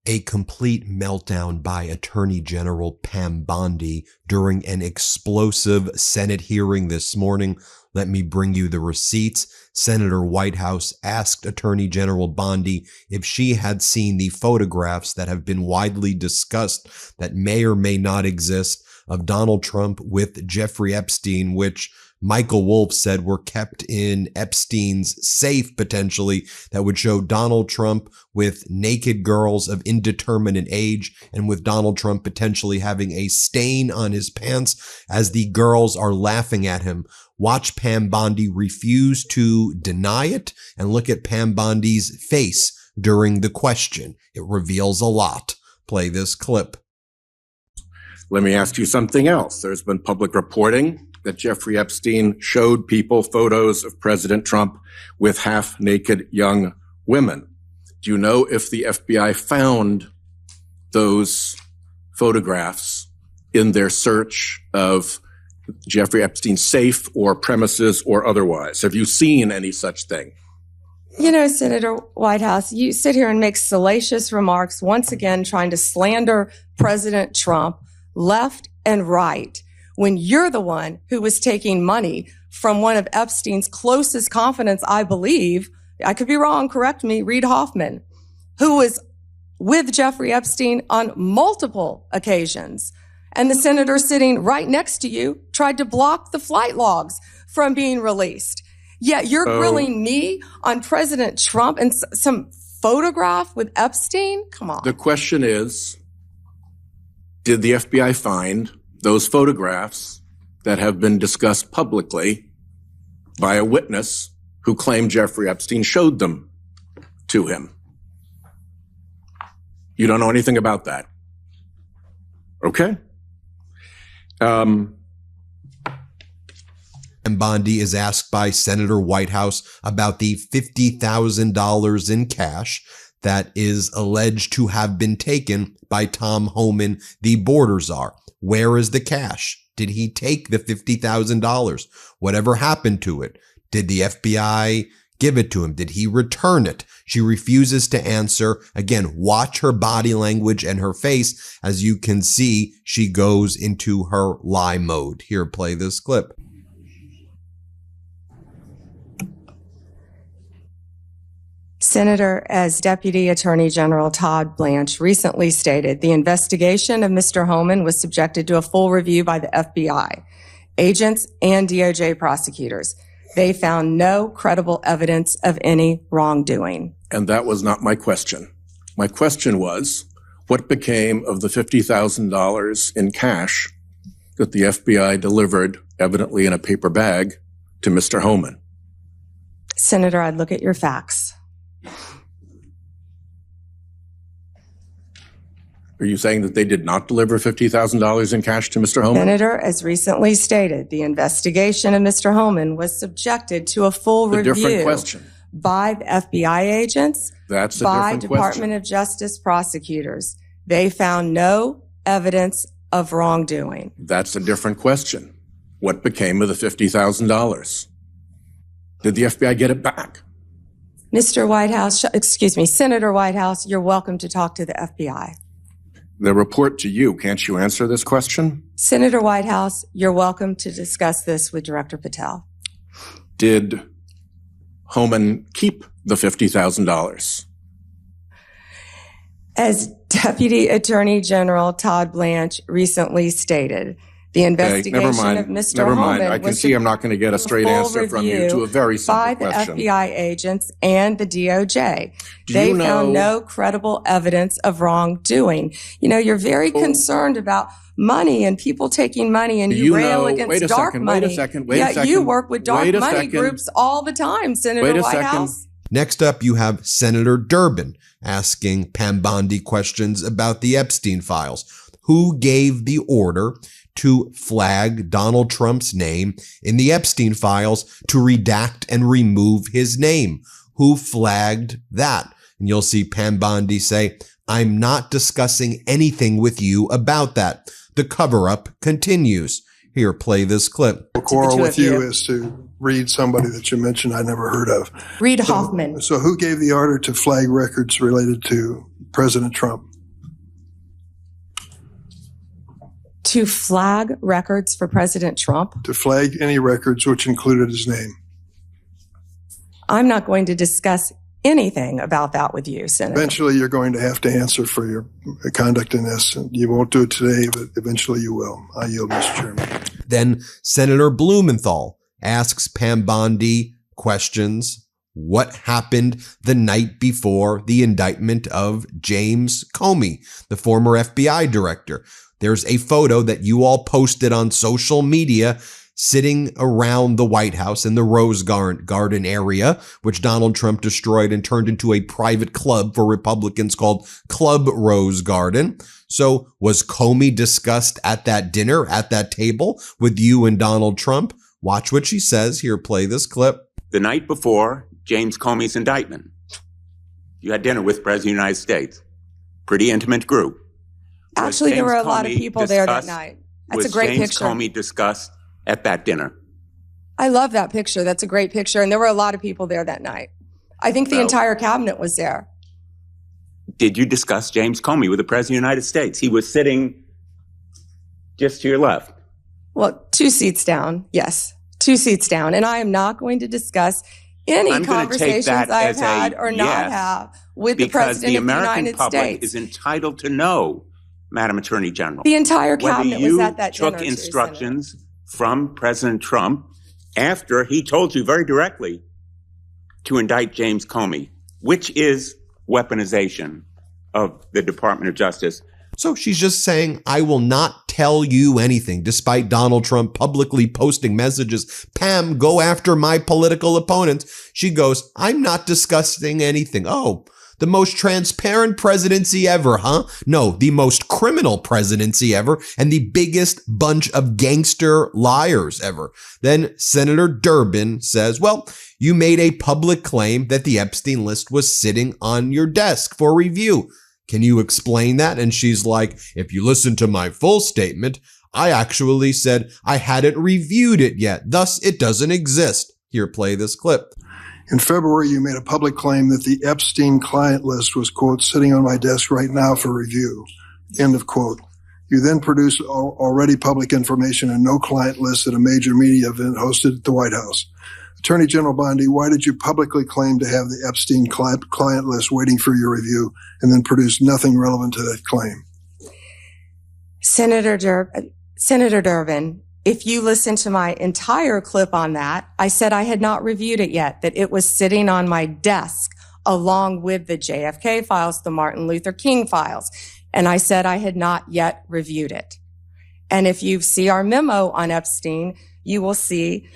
A complete meltdown by Attorney General Pam Bondi during an explosive Senate hearing this morning. Let me bring you the receipts. Senator Whitehouse asked Attorney General Bondi if she had seen the photographs that have been widely discussed that may or may not exist of Donald Trump with Jeffrey Epstein, which Michael Wolff said were kept in Epstein's safe, potentially, that would show Donald Trump with naked girls of indeterminate age and with Donald Trump potentially having a stain on his pants as the girls are laughing at him. Watch Pam Bondi refuse to deny it and look at Pam Bondi's face during the question. It reveals a lot. Play this clip. Let me ask you something else. There's been public reporting that Jeffrey Epstein showed people photos of President Trump with half-naked young women. Do you know if the FBI found those photographs in their search of Jeffrey Epstein's safe or premises or otherwise? Have you seen any such thing? You know, Senator Whitehouse, you sit here and make salacious remarks, once again trying to slander President Trump left and right, when you're the one who was taking money from one of Epstein's closest confidants, I believe, I could be wrong, correct me, Reid Hoffman, who was with Jeffrey Epstein on multiple occasions. And the senator sitting right next to you tried to block the flight logs from being released. Yet you're grilling me on President Trump and some photograph with Epstein? Come on. The question is, did the FBI find those photographs that have been discussed publicly by a witness who claimed Jeffrey Epstein showed them to him? You don't know anything about that. Okay. And Bondi is asked by Senator Whitehouse about the $50,000 in cash that is alleged to have been taken by Tom Homan, the border czar. Where is the cash? Did he take the $50,000? Whatever happened to it? Did the FBI give it to him? Did he return it? She refuses to answer. Again, watch her body language and her face. As you can see, she goes into her lie mode. Here, play this clip. Senator, as Deputy Attorney General Todd Blanche recently stated, the investigation of Mr. Homan was subjected to a full review by the FBI, agents, and DOJ prosecutors. They found no credible evidence of any wrongdoing. And that was not my question. My question was, what became of the $50,000 in cash that the FBI delivered, evidently in a paper bag, to Mr. Homan? Senator, I'd look at your facts. Are you saying that they did not deliver $50,000 in cash to Mr. Homan? Senator, as recently stated, the investigation of Mr. Homan was subjected to a full review by the FBI agents, by Department of Justice prosecutors. They found no evidence of wrongdoing. That's a different question. What became of the $50,000? Did the FBI get it back? Mr. Whitehouse, excuse me, Senator Whitehouse, you're welcome to talk to the FBI. The report to you, can't you answer this question? Senator Whitehouse, you're welcome to discuss this with Director Patel. Did Homan keep the $50,000? As Deputy Attorney General Todd Blanche recently stated, the investigation of Mr. Never mind. Homan I can see I'm not going to get a straight answer from you to a very simple question. By the FBI agents and the DOJ. They found no credible evidence of wrongdoing. You know, you're very concerned about money and people taking money, and you rail against dark money. Yet you work with dark money groups all the time, Senator Whitehouse. Next up, you have Senator Durbin asking Pam Bondi questions about the Epstein files. Who gave the order to flag Donald Trump's name in the Epstein files to redact and remove his name? Who flagged that? And you'll see Pam Bondi say, I'm not discussing anything with you about that. The cover-up continues. Here, play this clip. The quarrel with you is to read somebody that you mentioned I never heard of. Reid Hoffman. So who gave the order to flag records related to President Trump? To flag records for President Trump? To flag any records which included his name. I'm not going to discuss anything about that with you, Senator. Eventually, you're going to have to answer for your conduct in this. You won't do it today, but eventually you will. I yield, Mr. Chairman. Then Senator Blumenthal asks Pam Bondi questions. What happened the night before the indictment of James Comey, the former FBI director? There's a photo that you all posted on social media sitting around the White House in the Rose Garden area, which Donald Trump destroyed and turned into a private club for Republicans called Club Rose Garden. So was Comey discussed at that dinner, at that table with you and Donald Trump? Watch what she says. Here, play this clip. The night before James Comey's indictment, you had dinner with the President of the United States. Pretty intimate group. Actually, there were a lot of people there that night. That's a great picture. Was James Comey discussed at that dinner? I love that picture. That's a great picture. And there were a lot of people there that night. I think the entire cabinet was there. Did you discuss James Comey with the President of the United States? He was sitting just to your left. Well, 2 seats down. Yes, 2 seats down. And I am not going to discuss any conversations I've had or not have with the President of the United States. Because the American public is entitled to know, Madam Attorney General. The entire cabinet was at that dinner. Whether you took instructions from President Trump after he told you very directly to indict James Comey, which is weaponization of the Department of Justice. So she's just saying, I will not tell you anything, despite Donald Trump publicly posting messages. Pam, go after my political opponents. She goes, I'm not discussing anything. Oh, the most transparent presidency ever, huh? No, the most criminal presidency ever and the biggest bunch of gangster liars ever. Then Senator Durbin says, well, you made a public claim that the Epstein list was sitting on your desk for review. Can you explain that? And she's like, if you listen to my full statement, I actually said I hadn't reviewed it yet. Thus, it doesn't exist. Here, play this clip. In February, you made a public claim that the Epstein client list was, quote, sitting on my desk right now for review, end of quote. You then produced already public information and no client list at a major media event hosted at the White House. Attorney General Bondi, why did you publicly claim to have the Epstein client list waiting for your review and then produce nothing relevant to that claim? Senator Durbin, if you listen to my entire clip on that, I said I had not reviewed it yet, that it was sitting on my desk along with the JFK files, the Martin Luther King files. And I said I had not yet reviewed it. And if you see our memo on Epstein, you will see,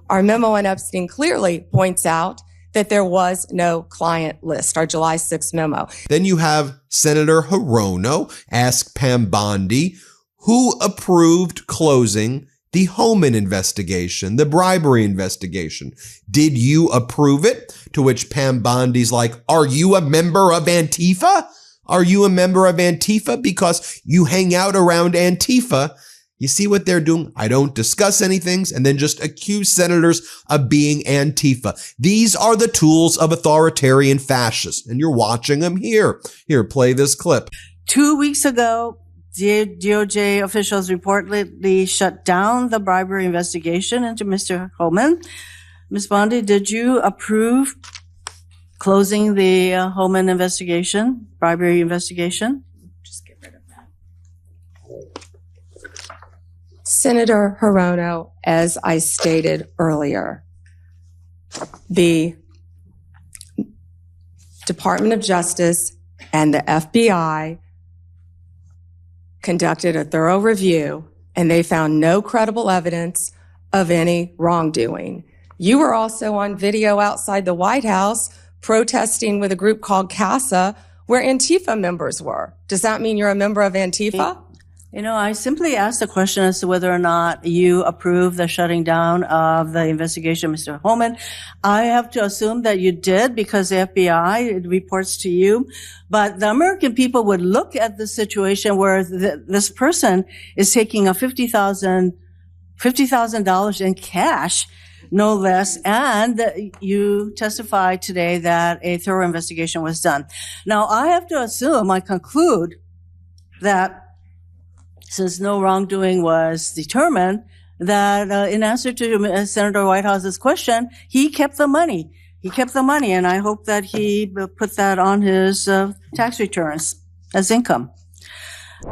our memo on Epstein clearly points out that there was no client list, our July 6th memo. Then you have Senator Hirono ask Pam Bondi, who approved closing the Homan investigation, the bribery investigation? Did you approve it? To which Pam Bondi's like, are you a member of Antifa? Are you a member of Antifa? Because you hang out around Antifa. You see what they're doing? I don't discuss anything and then just accuse senators of being Antifa. These are the tools of authoritarian fascists, and you're watching them here. Here, play this clip. 2 weeks ago, DOJ officials reportedly shut down the bribery investigation into Mr. Homan. Ms. Bondi, did you approve closing the Homan investigation, bribery investigation? Just get rid of that. Senator Hirono, as I stated earlier, the Department of Justice and the FBI conducted a thorough review, and they found no credible evidence of any wrongdoing. You were also on video outside the White House protesting with a group called CASA, where Antifa members were. Does that mean you're a member of Antifa? You know, I simply asked the question as to whether or not you approve the shutting down of the investigation, Mr. Homan. I have to assume that you did because the FBI reports to you. But the American people would look at the situation where this person is taking a $50,000 in cash, no less, and you testified today that a thorough investigation was done. Now, I have to assume, I conclude that since no wrongdoing was determined, that in answer to Senator Whitehouse's question, he kept the money. He kept the money, and I hope that he put that on his tax returns as income.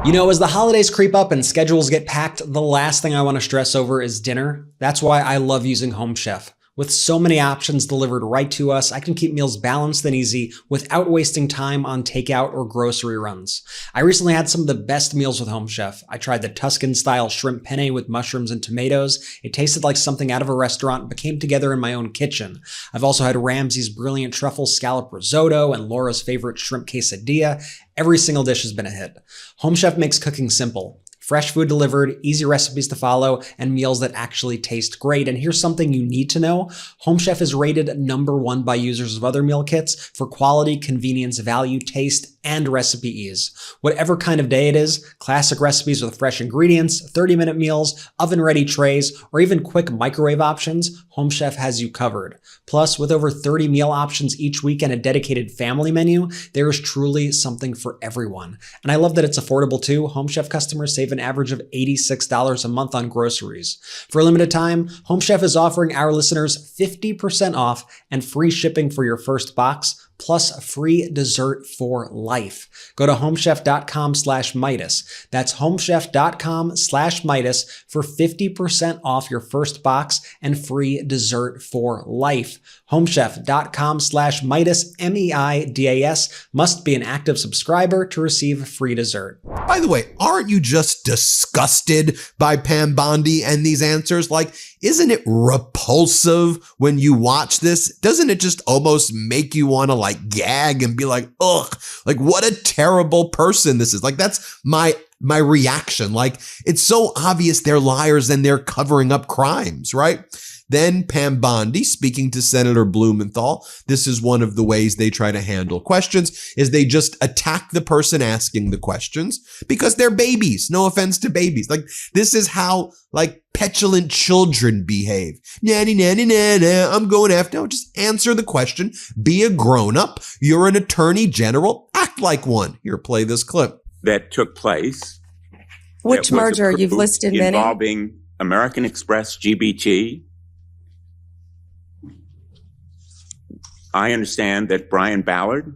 You know, as the holidays creep up and schedules get packed, the last thing I want to stress over is dinner. That's why I love using Home Chef. With so many options delivered right to us, I can keep meals balanced and easy without wasting time on takeout or grocery runs. I recently had some of the best meals with Home Chef. I tried the Tuscan-style shrimp penne with mushrooms and tomatoes. It tasted like something out of a restaurant but came together in my own kitchen. I've also had Ramsay's brilliant truffle scallop risotto and Laura's favorite shrimp quesadilla. Every single dish has been a hit. Home Chef makes cooking simple. Fresh food delivered, easy recipes to follow, and meals that actually taste great. And here's something you need to know. Home Chef is rated #1 by users of other meal kits for quality, convenience, value, taste, and recipe ease. Whatever kind of day it is, classic recipes with fresh ingredients, 30-minute meals, oven-ready trays, or even quick microwave options, Home Chef has you covered. Plus, with over 30 meal options each week and a dedicated family menu, there is truly something for everyone. And I love that it's affordable too. Home Chef customers save an average of $86 a month on groceries. For a limited time, Home Chef is offering our listeners 50% off and free shipping for your first box, plus free dessert for life. Go to homechef.com/Meidas. That's homechef.com/Meidas for 50% off your first box and free dessert for life. Homechef.com/Meidas, MEIDAS. Must be an active subscriber to receive free dessert. By the way, aren't you just disgusted by Pam Bondi and these answers? Like, isn't it repulsive when you watch this? Doesn't it just almost make you want to like gag and be like, ugh, like what a terrible person this is? Like, that's my reaction. Like, it's so obvious they're liars and they're covering up crimes, right? Then Pam Bondi, speaking to Senator Blumenthal, this is one of the ways they try to handle questions, is they just attack the person asking the questions because they're babies. No offense to babies. Like, this is how like petulant children behave. Nanny, nanny, nanny, I'm going after. No, just answer the question. Be a grown-up. You're an attorney general. Act like one. Here, play this clip. That took place. Which merger? You've listed many. Involving American Express, GBT. I understand that Brian Ballard,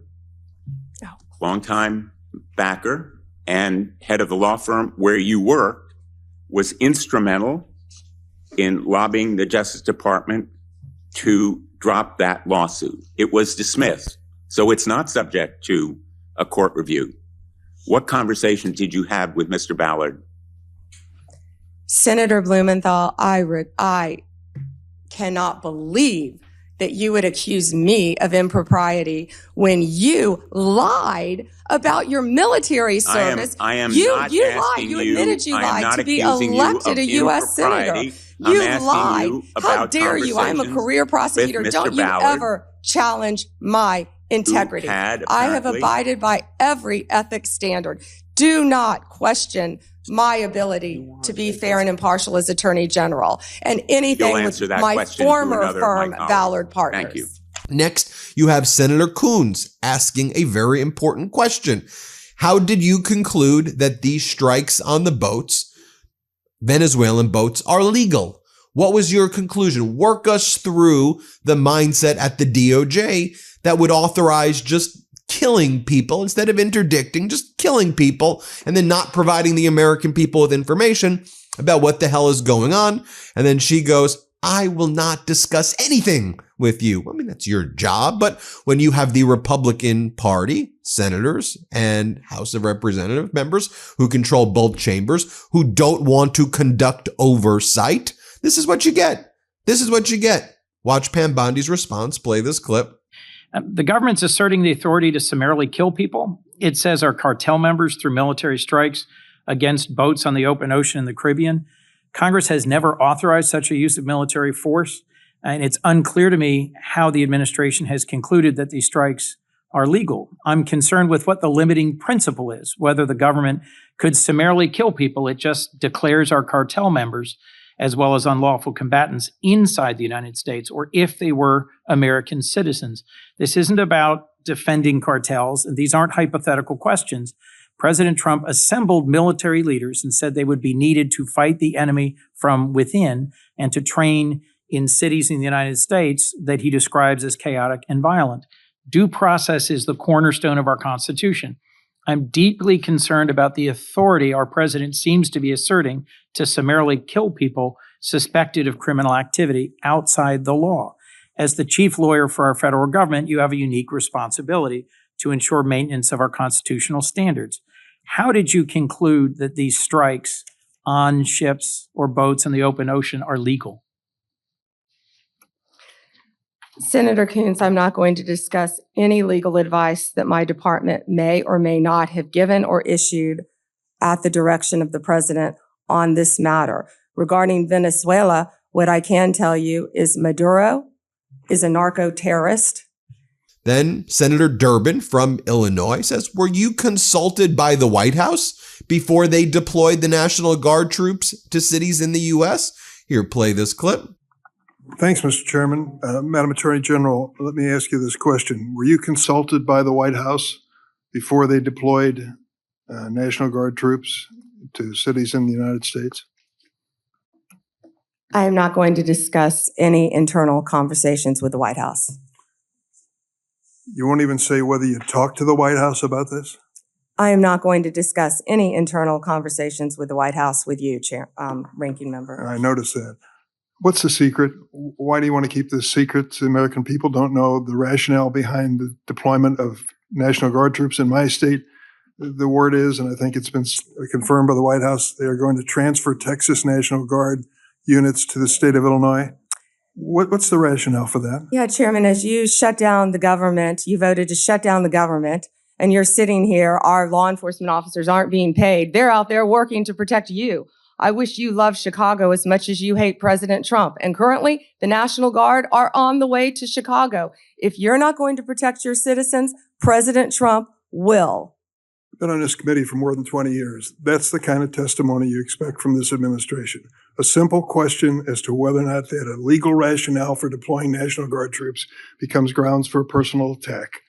longtime backer and head of the law firm where you worked, was instrumental in lobbying the Justice Department to drop that lawsuit. It was dismissed, so it's not subject to a court review. What conversation did you have with Mr. Ballard? Senator Blumenthal, I cannot believe that you would accuse me of impropriety when you lied about your military service. I am you not lied. asking You admitted you lied to be elected a U.S. senator. You lied. How dare you? I'm a career prosecutor. Don't you ever challenge my integrity. I have abided by every ethics standard. Do not question my ability to be fair and impartial as Attorney General, and anything with my former firm, Ballard Partners. Thank you. Next, you have Senator Coons asking a very important question. How did you conclude that these strikes on the boats, Venezuelan boats, are legal? What was your conclusion? Work us through the mindset at the DOJ that would authorize just killing people instead of interdicting, just killing people and then not providing the American people with information about what the hell is going on. And then she goes, I will not discuss anything with you. I mean, that's your job. But when you have the Republican Party, senators and House of Representative members who control both chambers, who don't want to conduct oversight, this is what you get. This is what you get. Watch Pam Bondi's response. Play this clip. The government's asserting the authority to summarily kill people. It says our cartel members through military strikes against boats on the open ocean in the Caribbean. Congress has never authorized such a use of military force, and it's unclear to me how the administration has concluded that these strikes are legal. I'm concerned with what the limiting principle is, whether the government could summarily kill people. It just declares our cartel members as well as unlawful combatants inside the United States, or if they were American citizens. This isn't about defending cartels, and these aren't hypothetical questions. President Trump assembled military leaders and said they would be needed to fight the enemy from within and to train in cities in the United States that he describes as chaotic and violent. Due process is the cornerstone of our Constitution. I'm deeply concerned about the authority our president seems to be asserting to summarily kill people suspected of criminal activity outside the law. As the chief lawyer for our federal government, you have a unique responsibility to ensure maintenance of our constitutional standards. How did you conclude that these strikes on ships or boats in the open ocean are legal? Senator Coons, I'm not going to discuss any legal advice that my department may or may not have given or issued at the direction of the president on this matter. Regarding Venezuela, what I can tell you is Maduro is a narco-terrorist. Then Senator Durbin from Illinois says, were you consulted by the White House before they deployed the National Guard troops to cities in the U.S.? Here, play this clip. Thanks, Mr. Chairman. Madam Attorney General, let me ask you this question. Were you consulted by the White House before they deployed National Guard troops to cities in the United States? I am not going to discuss any internal conversations with the White House. You won't even say whether you talked to the White House about this? I am not going to discuss any internal conversations with the White House with you, Ranking Member. I noticed that. What's the secret? Why do you want to keep this secret? The American people don't know the rationale behind the deployment of National Guard troops in my state. The word is, and I think it's been confirmed by the White House, they are going to transfer Texas National Guard units to the state of Illinois. What's the rationale for that? Yeah, Chairman, as you shut down the government, you voted to shut down the government, and you're sitting here, our law enforcement officers aren't being paid. They're out there working to protect you. I wish you loved Chicago as much as you hate President Trump. And currently, the National Guard are on the way to Chicago. If you're not going to protect your citizens, President Trump will. I've been on this committee for more than 20 years. That's the kind of testimony you expect from this administration. A simple question as to whether or not they had a legal rationale for deploying National Guard troops becomes grounds for a personal attack.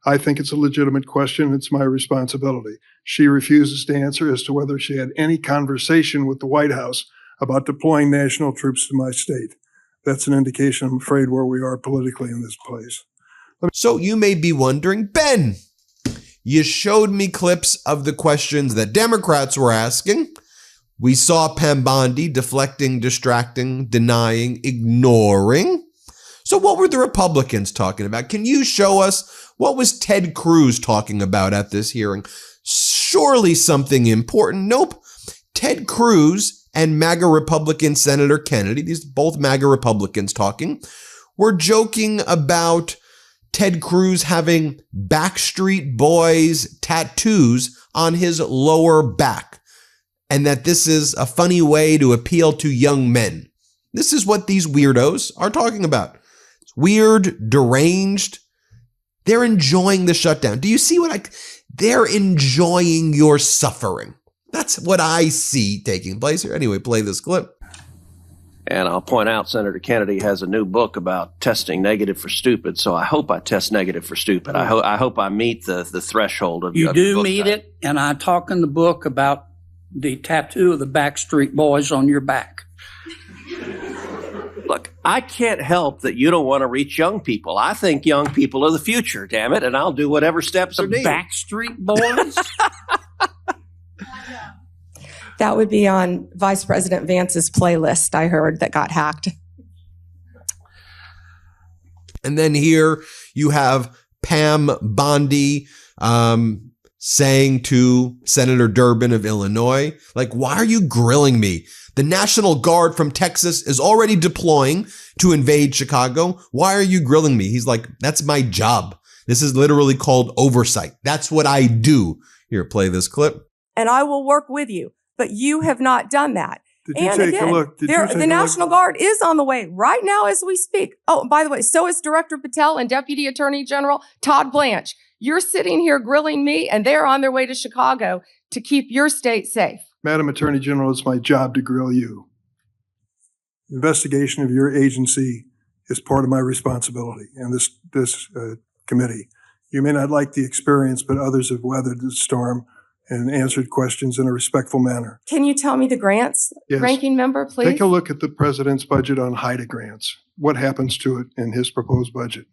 I think it's a legitimate question. It's my responsibility. She refuses to answer as to whether she had any conversation with the White House about deploying national troops to my state. That's an indication, I'm afraid, where we are politically in this place. So you may be wondering, Ben, you showed me clips of the questions that Democrats were asking. We saw Pam Bondi deflecting, distracting, denying, ignoring. So what were the Republicans talking about? Can you show us what was Ted Cruz talking about at this hearing? Surely something important. Nope. Ted Cruz and MAGA Republican Senator Kennedy, these both MAGA Republicans talking, were joking about Ted Cruz having Backstreet Boys tattoos on his lower back, and that this is a funny way to appeal to young men. This is what these weirdos are talking about. It's weird, deranged. They're enjoying the shutdown. Do you see they're enjoying your suffering? That's what I see taking place here. Anyway, play this clip. And I'll point out Senator Kennedy has a new book about testing negative for stupid, so I hope I test negative for stupid. I hope I meet the threshold of you of do meet it, and I talk in the book about the tattoo of the Backstreet Boys on your back. Look, I can't help that you don't want to reach young people. I think young people are the future, damn it, and I'll do whatever steps are needed. Backstreet Boys? That would be on Vice President Vance's playlist, I heard, that got hacked. And then here you have Pam Bondi saying to Senator Durbin of Illinois, like, why are you grilling me? The National Guard from Texas is already deploying to invade Chicago. Why are you grilling me? He's like, that's my job. This is literally called oversight. That's what I do. Here, play this clip. And I will work with you. But you have not done that. Did you take a look? The National Guard is on the way right now as we speak. Oh, by the way, so is Director Patel and Deputy Attorney General Todd Blanche. You're sitting here grilling me, and they're on their way to Chicago to keep your state safe. Madam Attorney General, it's my job to grill you. Investigation of your agency is part of my responsibility and this committee. You may not like the experience, but others have weathered the storm, and answered questions in a respectful manner. Can you tell me the grants, Yes. ranking member, please? Take a look at the president's budget on HIDA grants. What happens to it in his proposed budget?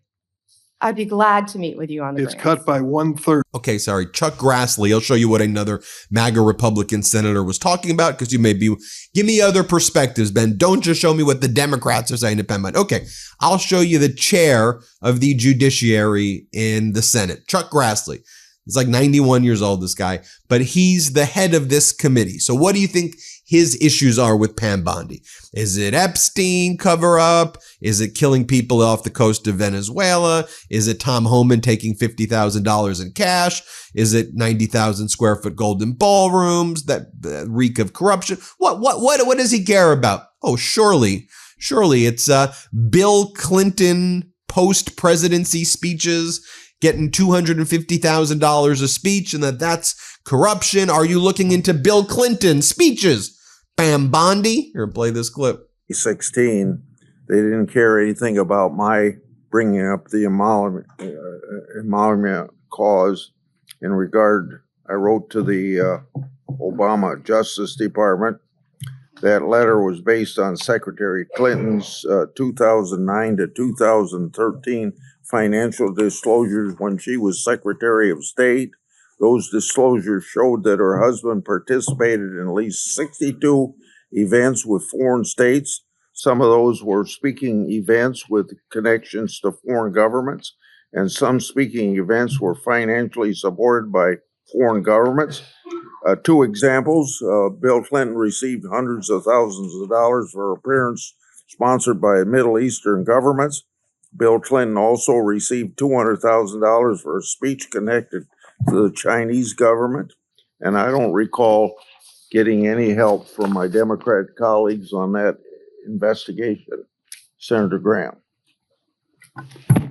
I'd be glad to meet with you on the It's grants. cut by 1/3. Okay, sorry. Chuck Grassley. I'll show you what another MAGA Republican senator was talking about because you may be, give me other perspectives, Ben. Don't just show me what the Democrats are saying to Pam Bondi. Okay, I'll show you the chair of the judiciary in the Senate, Chuck Grassley. He's like 91 years old, this guy, but he's the head of this committee. So what do you think his issues are with Pam Bondi? Is it Epstein cover up? Is it killing people off the coast of Venezuela? Is it Tom Homan taking $50,000 in cash? Is it 90,000 square foot golden ballrooms that reek of corruption? What does he care about? Oh, surely it's Bill Clinton post-presidency speeches getting $250,000 a speech and that's corruption. Are you looking into Bill Clinton speeches? Pam Bondi? Here, play this clip. 16, they didn't care anything about my bringing up the emolument cause in regard. I wrote to the Obama Justice Department. That letter was based on Secretary Clinton's 2009 to 2013 financial disclosures when she was Secretary of State. Those disclosures showed that her husband participated in at least 62 events with foreign states. Some of those were speaking events with connections to foreign governments, and some speaking events were financially supported by foreign governments. Two examples, Bill Clinton received hundreds of thousands of dollars for appearance sponsored by Middle Eastern governments. Bill Clinton also received $200,000 for a speech connected to the Chinese government. And I don't recall getting any help from my Democrat colleagues on that investigation. Senator Graham.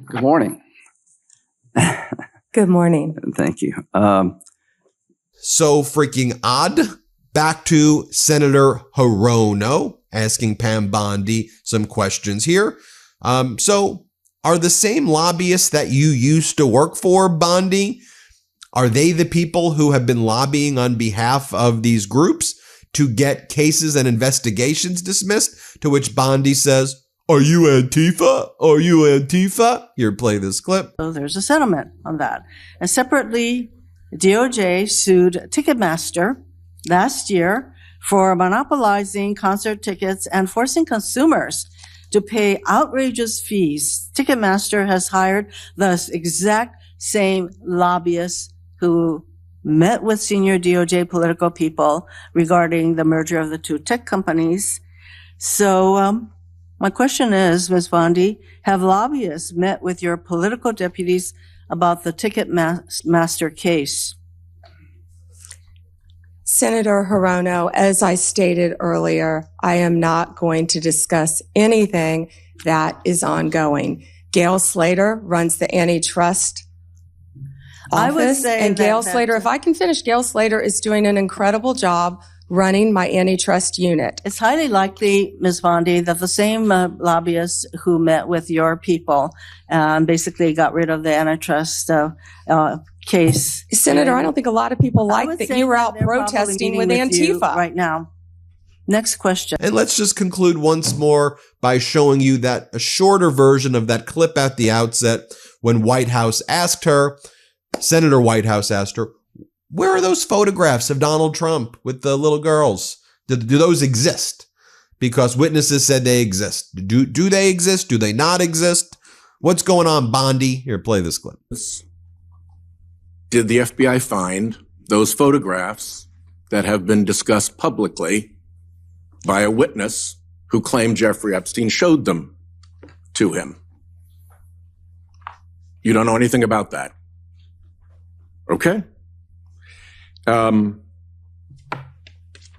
Good morning. Good morning. Thank you. So freaking odd. Back to Senator Hirono asking Pam Bondi some questions here. So are the same lobbyists that you used to work for, Bondi, are they the people who have been lobbying on behalf of these groups to get cases and investigations dismissed? To which Bondi says, are you Antifa? Are you Antifa? Here, play this clip. So there's a settlement on that. And separately, DOJ sued Ticketmaster last year for monopolizing concert tickets and forcing consumers to pay outrageous fees. Ticketmaster has hired the exact same lobbyists who met with senior DOJ political people regarding the merger of the two tech companies. So my question is, Ms. Bondi, have lobbyists met with your political deputies about the Ticketmaster case? Senator Hirono, as I stated earlier, I am not going to discuss anything that is ongoing. Gail Slater runs the antitrust office. I would say and Gail Slater, if I can finish, Gail Slater is doing an incredible job running my antitrust unit. It's highly likely, Ms. Bondi, that the same lobbyists who met with your people basically got rid of the antitrust case. Senator, I don't think a lot of people like that you were out protesting with Antifa right now. Next question. And let's just conclude once more by showing you that a shorter version of that clip at the outset when Senator Whitehouse asked her, where are those photographs of Donald Trump with the little girls? Do those exist? Because witnesses said they exist. Do they exist? Do they not exist? What's going on, Bondi? Here, play this clip. Did the FBI find those photographs that have been discussed publicly by a witness who claimed Jeffrey Epstein showed them to him? You don't know anything about that. Okay.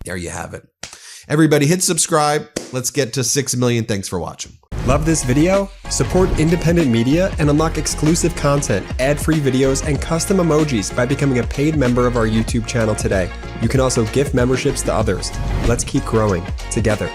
There you have it. Everybody hit subscribe. Let's get to 6 million. Thanks for watching. Love this video? Support independent media and unlock exclusive content, ad-free videos, and custom emojis by becoming a paid member of our YouTube channel today. You can also gift memberships to others. Let's keep growing together.